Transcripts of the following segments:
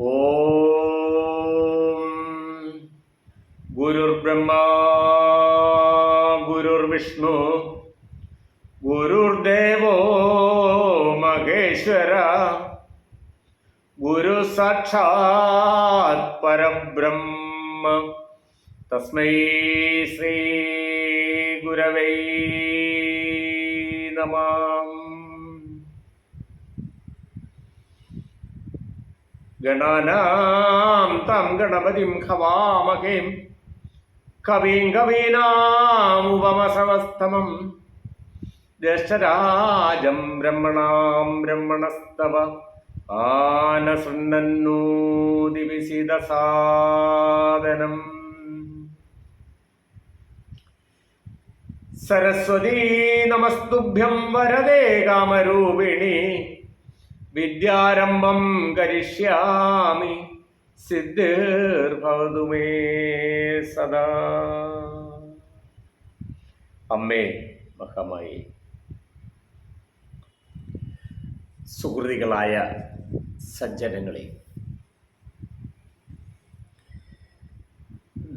ഓം ഗുരുർബ്രഹ്മാ ഗുരുർവിഷ്ണു ഗുരുർദേവോ മഹേശ്വര ഗുരു സാക്ഷാത് പരബ്രഹ്മ തസ്മൈ ശ്രീ ഗുരവൈ നമഃ. ഗണാനാം തം ഗണപതിം ഖവാമഹേ കവിം കവീനാമുപമശ്രവസ്തമം ജ്യേഷ്ഠരാജം ബ്രഹ്മണാം ബ്രഹ്മണസ്തവ ആനശൃണ്ണന്നൂതിവിസിദസാദനം. സരസ്വതീ നമസ്തുഭ്യം വരദേ കാമരൂപിണി വിദ്യാരംഭം കരിഷ്യാമി സിദ്ധിർഭവതു മേ സദാ. അമ്മേ മഹാമായി, സുഹൃതികളായ സജ്ജനങ്ങളെ,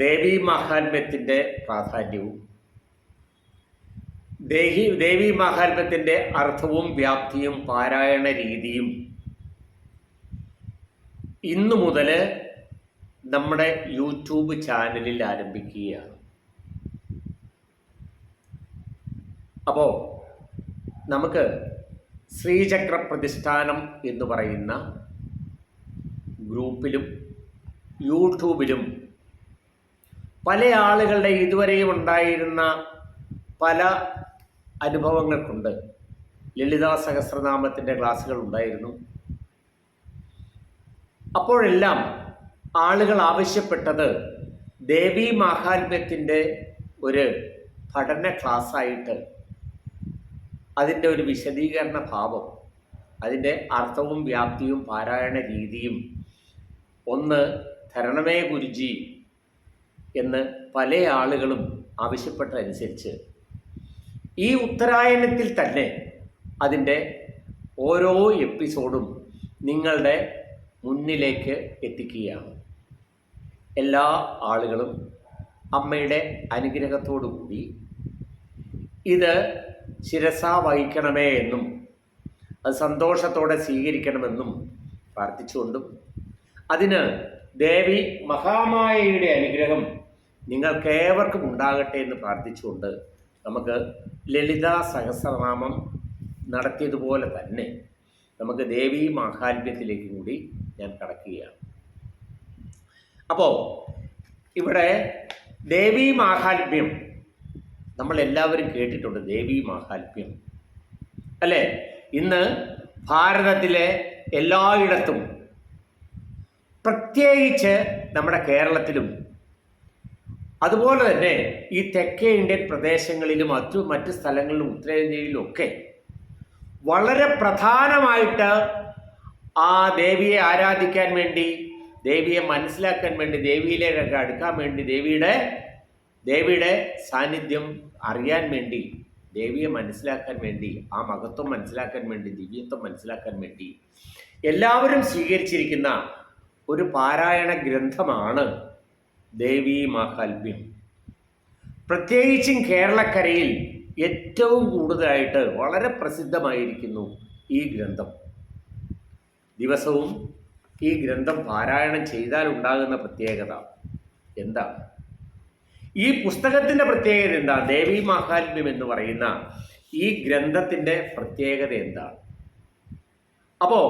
ദേവീ മാഹാത്മ്യത്തിൻ്റെ പ്രാധാന്യവും ദേവീ മാഹാത്മ്യത്തിൻ്റെ അർത്ഥവും വ്യാപ്തിയും പാരായണ രീതിയും ഇന്നു മുതൽ നമ്മുടെ യൂട്യൂബ് ചാനലിൽ ആരംഭിക്കുകയാണ്. അപ്പോൾ നമുക്ക് ശ്രീചക്ര പ്രതിഷ്ഠാനം എന്ന് പറയുന്ന ഗ്രൂപ്പിലും യൂട്യൂബിലും പല ആളുകളുടെ ഇതുവരെയും ഉണ്ടായിരുന്ന പല അനുഭവങ്ങൾ കൊണ്ട് ലളിതാ സഹസ്രനാമത്തിൻ്റെ ക്ലാസ്സുകൾ ഉണ്ടായിരുന്നു. അപ്പോഴെല്ലാം ആളുകൾ ആവശ്യപ്പെട്ടത് ദേവീ മാഹാത്മ്യത്തിൻ്റെ ഒരു പഠന ക്ലാസ്സായിട്ട് അതിൻ്റെ ഒരു വിശദീകരണ ഭാവം, അതിൻ്റെ അർത്ഥവും വ്യാപ്തിയും പാരായണ രീതിയും ഒന്ന് തരണമേ ഗുരുജി എന്ന് പല ആളുകളും ആവശ്യപ്പെട്ടതനുസരിച്ച് ഈ ഉത്തരായണത്തിൽ തന്നെ അതിൻ്റെ ഓരോ എപ്പിസോഡും നിങ്ങളുടെ മുന്നിലേക്ക് എത്തിക്കുകയാണ്. എല്ലാ ആളുകളും അമ്മയുടെ അനുഗ്രഹത്തോടു കൂടി ഇത് ശിരസാ വഹിക്കണമേ എന്നും അത് സന്തോഷത്തോടെ സ്വീകരിക്കണമെന്നും പ്രാർത്ഥിച്ചുകൊണ്ടും അതിന് ദേവി മഹാമായയുടെ അനുഗ്രഹം നിങ്ങൾക്കേവർക്കും ഉണ്ടാകട്ടെ എന്ന് പ്രാർത്ഥിച്ചുകൊണ്ട് നമുക്ക് ലളിതാ സഹസ്രനാമം നടത്തിയതുപോലെ തന്നെ നമുക്ക് ദേവീ മാഹാത്മ്യത്തിലേക്ക് കൂടി ഞാൻ കടക്കുകയാണ്. അപ്പോൾ ഇവിടെ ദേവീ മാഹാത്മ്യം നമ്മളെല്ലാവരും കേട്ടിട്ടുണ്ട്. ദേവീ മാഹാത്മ്യം അല്ലേ? ഇന്ന് ഭാരതത്തിലെ എല്ലായിടത്തും, പ്രത്യേകിച്ച് നമ്മുടെ കേരളത്തിലും അതുപോലെ തന്നെ ഈ തെക്കേ ഇന്ത്യൻ പ്രദേശങ്ങളിലും മറ്റ് സ്ഥലങ്ങളിലും ഉത്തരേന്ത്യയിലും ഒക്കെ വളരെ പ്രധാനമായിട്ട് ആ ദേവിയെ ആരാധിക്കാൻ വേണ്ടി, ദേവിയെ മനസ്സിലാക്കാൻ വേണ്ടി, ദേവിയിലേക്കൊക്കെ അടുക്കാൻ വേണ്ടി, ദേവിയുടെ സാന്നിധ്യം അറിയാൻ വേണ്ടി, ദേവിയെ മനസ്സിലാക്കാൻ വേണ്ടി, ആ മഹത്വം മനസ്സിലാക്കാൻ വേണ്ടി, ദിവ്യത്വം മനസ്സിലാക്കാൻ വേണ്ടി എല്ലാവരും സ്വീകരിച്ചിരിക്കുന്ന ഒരു പാരായണ ഗ്രന്ഥമാണ് ദേവീ മാഹാത്മ്യം. പ്രത്യേകിച്ചും കേരളക്കരയിൽ ഏറ്റവും കൂടുതലായിട്ട് വളരെ പ്രസിദ്ധമായിരിക്കുന്നു ഈ ഗ്രന്ഥം. ദിവസവും ഈ ഗ്രന്ഥം പാരായണം ചെയ്താൽ ഉണ്ടാകുന്ന പ്രത്യേകത എന്താണ്? ഈ പുസ്തകത്തിൻ്റെ പ്രത്യേകത എന്താണ്? ദേവീ മാഹാത്മ്യം എന്ന് പറയുന്ന ഈ ഗ്രന്ഥത്തിൻ്റെ പ്രത്യേകത എന്താണ്? അപ്പോൾ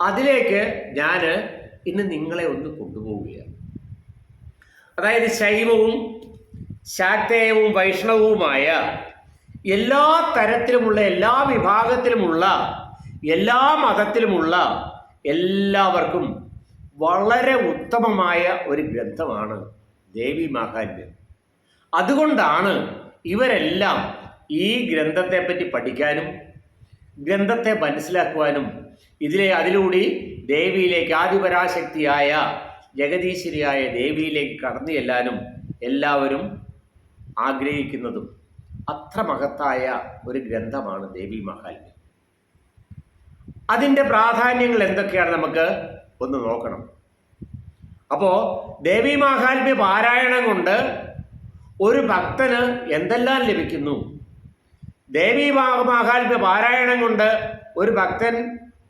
അതിലേക്ക് ഞാൻ ഇന്ന് നിങ്ങളെ ഒന്ന് കൊണ്ടുപോവുകയാണ്. അതായത് ശൈവവും ശാക്തേയവും വൈഷ്ണവവുമായ എല്ലാ തരത്തിലുമുള്ള, എല്ലാ വിഭാഗത്തിലുമുള്ള, എല്ലാ മതത്തിലുമുള്ള എല്ലാവർക്കും വളരെ ഉത്തമമായ ഒരു ഗ്രന്ഥമാണ് ദേവീ മാഹാത്മ്യം. അതുകൊണ്ടാണ് ഇവരെല്ലാം ഈ ഗ്രന്ഥത്തെപ്പറ്റി പഠിക്കാനും ഗ്രന്ഥത്തെ മനസ്സിലാക്കുവാനും അതിലൂടെ ദേവിയിലേക്ക്, ആദിപരാശക്തിയായ ജഗദീശ്വരിയായ ദേവിയിലേക്ക് കടന്നു ചെല്ലാനും എല്ലാവരും ആഗ്രഹിക്കുന്നതും അത്ര മഹത്തായ ഒരു ഗ്രന്ഥമാണ് ദേവീ മാഹാത്മ്യം. അതിൻ്റെ പ്രാധാന്യങ്ങൾ എന്തൊക്കെയാണ് നമുക്ക് ഒന്ന് നോക്കണം. അപ്പോൾ ദേവീ മാഹാത്മ്യ പാരായണം കൊണ്ട് ഒരു ഭക്തന് എന്തെല്ലാം ലഭിക്കുന്നു? ദേവീ മാഹാത്മ്യ പാരായണം കൊണ്ട് ഒരു ഭക്തൻ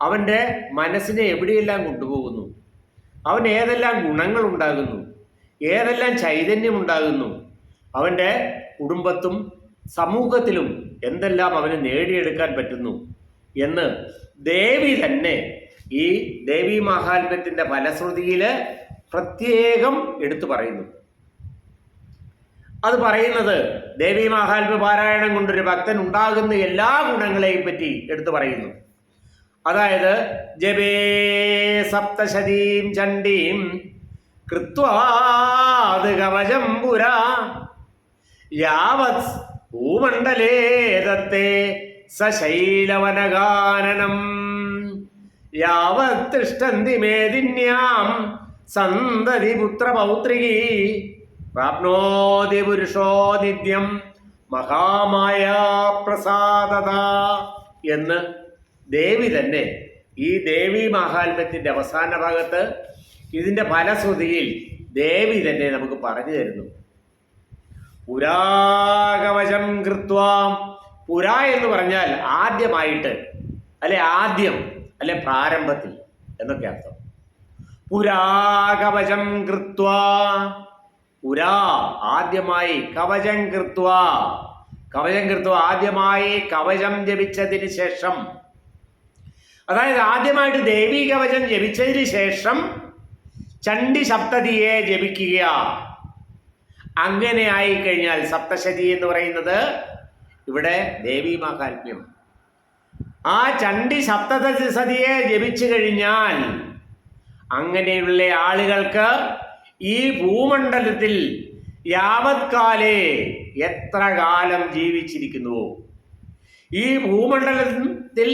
അവൻ്റെ മനസ്സിനെ എവിടെയെല്ലാം കൊണ്ടുപോകുന്നു? അവന് ഏതെല്ലാം ഗുണങ്ങൾ ഉണ്ടാകുന്നു? ഏതെല്ലാം ചൈതന്യം ഉണ്ടാകുന്നു? അവൻ്റെ കുടുംബത്തും സമൂഹത്തിലും എന്തെല്ലാം അവന് നേടിയെടുക്കാൻ പറ്റുന്നു എന്ന് ദേവി തന്നെ ഈ ദേവീ മാഹാത്മ്യത്തിൻ്റെ ഫലശ്രുതിയിൽ പ്രത്യേകം എടുത്തു പറയുന്നു. അത് പറയുന്നത് ദേവീ മാഹാത്മ്യ പാരായണം കൊണ്ടൊരു ഭക്തൻ ഉണ്ടാകുന്ന എല്ലാ ഗുണങ്ങളെയും പറ്റി എടുത്തു പറയുന്നു. അതായത് ജപേ സപ്തശതീം ചണ്ഡീം കൃത്വാത് കവചം പുരാ യാവത് ഭൂമണ്ഡലേ ദത്തേ സശൈലവനഗാനനം യാവത് തിഷ്ടന്തി മേദിന്യാം സന്തതി പുത്രപൗത്രികീ പ്രാപ്നോതി പുരുഷോ നിത്യം മഹാമായ പ്രസാദത എന്ന് ദേവി തന്നെ ഈ ദേവീ മാഹാത്മ്യത്തിൻ്റെ അവസാന ഭാഗത്ത് ഇതിൻ്റെ ഫലശ്രുതിയിൽ ദേവി തന്നെ നമുക്ക് പറഞ്ഞു തരുന്നു. പുരാകവചം കൃത്വാ, പുര എന്ന് പറഞ്ഞാൽ ആദ്യമായിട്ട്, അല്ലെ ആദ്യം, അല്ലെ പ്രാരംഭത്തിൽ എന്നൊക്കെ അർത്ഥം. പുരാകവചം കൃത്വാ, പുരാ ആദ്യമായി, കവചം കൃത്വാ, കവചം കൃത്വാ ആദ്യമായി കവചം ജപിച്ചതിന് ശേഷം, അതായത് ആദ്യമായിട്ട് ദേവീ കവചം ജപിച്ചതിന് ശേഷം ചണ്ഡി സപ്തതിയെ ജപിക്കുക. അങ്ങനെ ആയിക്കഴിഞ്ഞാൽ സപ്തശതി എന്ന് പറയുന്നത് ഇവിടെ ദേവീ മാഹാത്മ്യം. ആ ചണ്ഡി സപ്തശതിയെ ജപിച്ചു കഴിഞ്ഞാൽ അങ്ങനെയുള്ള ആളുകൾക്ക് ഈ ഭൂമണ്ഡലത്തിൽ യാവത് കാലേ എത്ര കാലം ജീവിച്ചിരിക്കുന്നുവോ ഈ ഭൂമണ്ഡലത്തിൽ